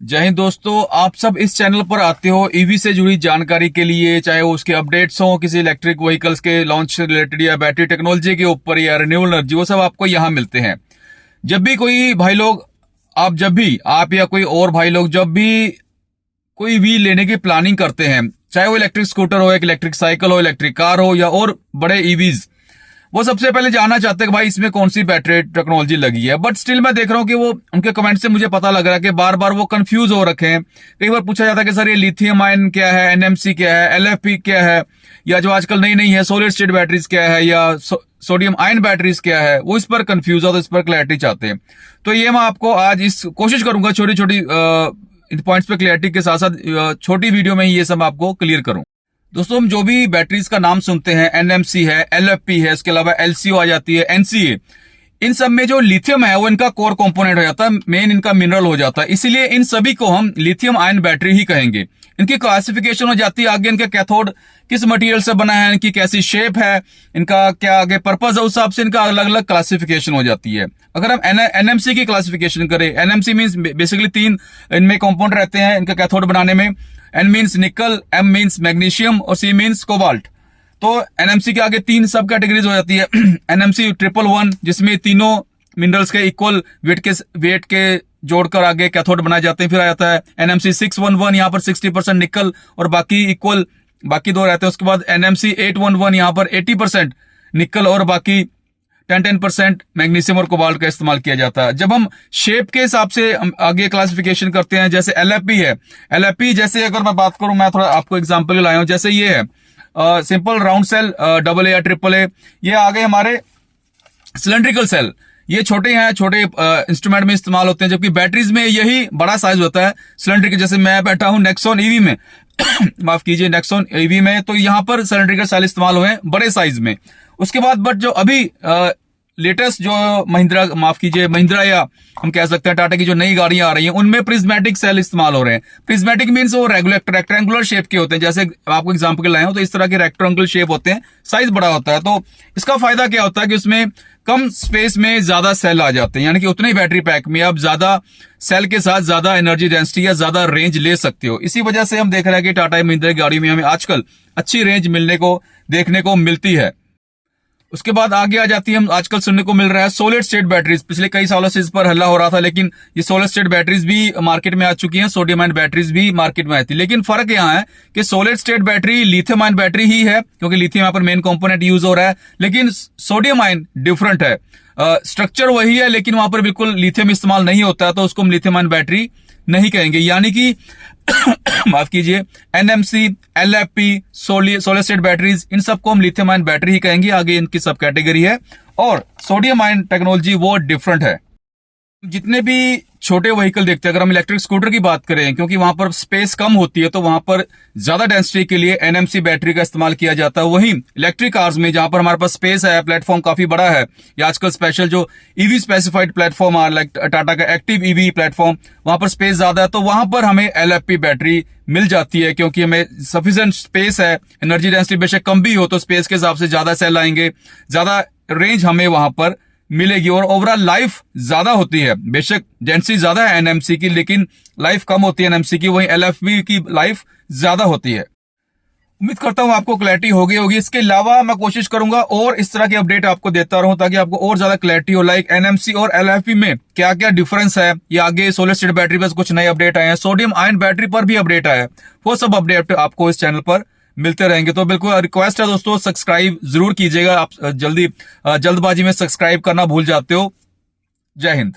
जय हिंद दोस्तों, आप सब इस चैनल पर आते हो ईवी से जुड़ी जानकारी के लिए, चाहे वो उसके अपडेट्स हो किसी इलेक्ट्रिक व्हीकल्स के लॉन्च से रिलेटेड या बैटरी टेक्नोलॉजी के ऊपर या रिन्यूएबल एनर्जी, वो सब आपको यहाँ मिलते हैं। जब भी कोई भाई लोग आप या कोई और भाई लोग जब भी कोई भी लेने की प्लानिंग करते हैं, चाहे वो इलेक्ट्रिक स्कूटर हो, एक इलेक्ट्रिक साइकिल हो, इलेक्ट्रिक कार हो या और बड़े ईवीज, वो सबसे पहले जानना चाहते हैं कि भाई इसमें कौन सी बैटरी टेक्नोलॉजी लगी है। बट स्टिल मैं देख रहा हूं कि वो उनके कमेंट से मुझे पता लग रहा है कि बार बार वो कंफ्यूज हो रखे हैं। कई बार पूछा जाता है कि सर ये लिथियम आयन क्या है, एनएमसी क्या है, एलएफपी क्या है, या जो आजकल नई नई है सॉलिड स्टेट बैटरीज क्या है, या सोडियम आयन बैटरीज क्या है। वो इस पर कंफ्यूज हो, तो इस पर क्लैरिटी चाहते हैं। तो ये मैं आपको आज इस कोशिश करूंगा छोटी छोटी पॉइंट्स पे क्लैरिटी के साथ साथ छोटी वीडियो में ही ये सब आपको क्लियर करूं। दोस्तों, हम जो भी बैटरीज का नाम सुनते हैं, एनएमसी है, एलएफपी है, इसके अलावा एलसीओ आ जाती है, एनसीए, इन सब में जो लिथियम है वो इनका कोर कंपोनेंट हो जाता है, मेन इनका मिनरल हो जाता है। इसीलिए इन सभी को हम लिथियम आयन बैटरी ही कहेंगे। इनकी क्लासिफिकेशन हो जाती है आगे, इनका कैथोड किस मटेरियल से बना है, इनकी कैसी शेप है, इनका क्या आगे पर्पज है, उस हिसाब से इनका अलग अलग क्लासिफिकेशन हो जाती है। अगर हम एनएमसी की क्लासिफिकेशन करें, एनएमसी मीन्स बेसिकली 3 इनमें कंपाउंड रहते हैं इनका कैथोड बनाने में। एन मीन्स निकल, एम मीन्स मैग्नीशियम और सी मीन्स कोबाल्ट। तो एनएमसी के आगे 3 सब कैटेगरीज हो जाती है। एनएमसी 111 जिसमें तीनों मिनरल्स के इक्वल वेट के जोड़कर आगे कैथोड बनाए जाते हैं। फिर आ जाता है एनएमसी 611, यहाँ पर 60% निकल और बाकी 2 रहते हैं। उसके बाद एनएमसी 811, यहाँ पर 80% निकल और बाकी 10% मैग्नीशियम और कोबाल्ट का इस्तेमाल किया जाता है। जब हम शेप के हिसाब से आगे क्लासिफिकेशन करते हैं, जैसे एलएफपी है, एलएफपी जैसे अगर मैं बात करूं, मैं थोड़ा आपको एग्जांपल लाया हूं, जैसे ये है सिंपल राउंड सेल, AA या AAA। ये आगे हमारे सिलेंड्रिकल सेल, ये छोटे हैं, छोटे इंस्ट्रूमेंट में इस्तेमाल होते हैं, जबकि बैटरीज में यही बड़ा साइज होता है सिलेंड्रिकल। जैसे मैं बैठा हूं नेक्सॉन ईवी में माफ कीजिए, नेक्सॉन ईवी में, तो यहां पर सिलेंड्रिकल सेल इस्तेमाल हुए हैं बड़े साइज में। उसके बाद बट जो अभी लेटेस्ट जो महिंद्रा या हम कह सकते हैं टाटा की जो नई गाड़ियां आ रही हैं, उनमें प्रिज्मेटिक सेल इस्तेमाल हो रहे हैं। प्रिज्मेटिक मीन्स वो रेक्टेंगुलर शेप के होते हैं। जैसे आपको एग्जांपल लाया हूं, तो इस तरह के रेक्टेंगुलर शेप होते हैं, साइज बड़ा होता है। तो इसका फायदा क्या होता है कि उसमें कम स्पेस में ज्यादा सेल आ जाते हैं, यानी कि उतने ही बैटरी पैक में आप ज्यादा सेल के साथ ज्यादा एनर्जी डेंसिटी या ज्यादा रेंज ले सकते हो। इसी वजह से हम देख रहे हैं कि टाटा महिंद्रा की गाड़ी में हमें आजकल अच्छी रेंज देखने को मिलती है। उसके बाद आगे आ जाती है, हम आजकल सुनने को मिल रहा है सॉलिड स्टेट बैटरीज। पिछले कई सालों से इस पर हल्ला हो रहा था, लेकिन ये सॉलिड स्टेट बैटरीज भी मार्केट में आ चुकी हैं, सोडियम आयन बैटरीज भी मार्केट में आई थी। लेकिन फर्क यहाँ है कि solid state battery lithium ion battery ही है, क्योंकि लिथियम यहाँ पर मेन कंपोनेंट यूज हो रहा है। लेकिन सोडियम आयन डिफरेंट है, स्ट्रक्चर वही है, लेकिन वहां पर बिल्कुल लिथियम इस्तेमाल नहीं होता है, तो उसको हम लिथियम आयन बैटरी नहीं कहेंगे। यानी कि माफ कीजिए, NMC, LFP, solid state batteries, इन सबको हम लिथियम आयन बैटरी ही कहेंगे। आगे इनकी सब कैटेगरी है, और सोडियम आयन टेक्नोलॉजी वो डिफरेंट है। जितने भी छोटे व्हीकल देखते हैं, अगर हम इलेक्ट्रिक स्कूटर की बात करें, क्योंकि वहां पर स्पेस कम होती है, तो वहां पर ज्यादा डेंसिटी के लिए एनएमसी बैटरी का इस्तेमाल किया जाता है। वहीं इलेक्ट्रिक कार्स में, जहां पर हमारे पास स्पेस है, प्लेटफॉर्म काफी बड़ा है, या आजकल स्पेशल जो ईवी स्पेसिफाइड प्लेटफॉर्म आ लाइक टाटा का एक्टिव ईवी प्लेटफॉर्म, वहां पर स्पेस ज्यादा है, तो वहां पर हमें एलएफपी बैटरी मिल जाती है, क्योंकि हमें सफिशिएंट स्पेस है। एनर्जी डेंसिटी बेशक कम भी हो, तो स्पेस के हिसाब से ज्यादा सेल आएंगे, ज्यादा रेंज हमें वहां पर मिलेगी, और ओवरऑल लाइफ ज्यादा होती है। बेशक डेंसिटी ज्यादा है एनएमसी की, लेकिन लाइफ कम होती है एनएमसी की, वहीं एलएफबी की लाइफ ज्यादा होती है। उम्मीद करता हूं आपको क्लैरिटी होगी। इसके अलावा मैं कोशिश करूंगा और इस तरह की अपडेट आपको देता रहूं, ताकि आपको और ज्यादा क्लैरिटी हो, लाइक एनएमसी और एलएफबी में क्या क्या डिफरेंस है, या आगे सॉलिड स्टेट बैटरी पर कुछ नए अपडेट आए हैं, सोडियम आयन बैटरी पर भी अपडेट आया है, वो सब अपडेट आपको इस चैनल पर मिलते रहेंगे। तो बिल्कुल रिक्वेस्ट है दोस्तों, सब्सक्राइब जरूर कीजिएगा। आप जल्दबाजी में सब्सक्राइब करना भूल जाते हो। जय हिंद।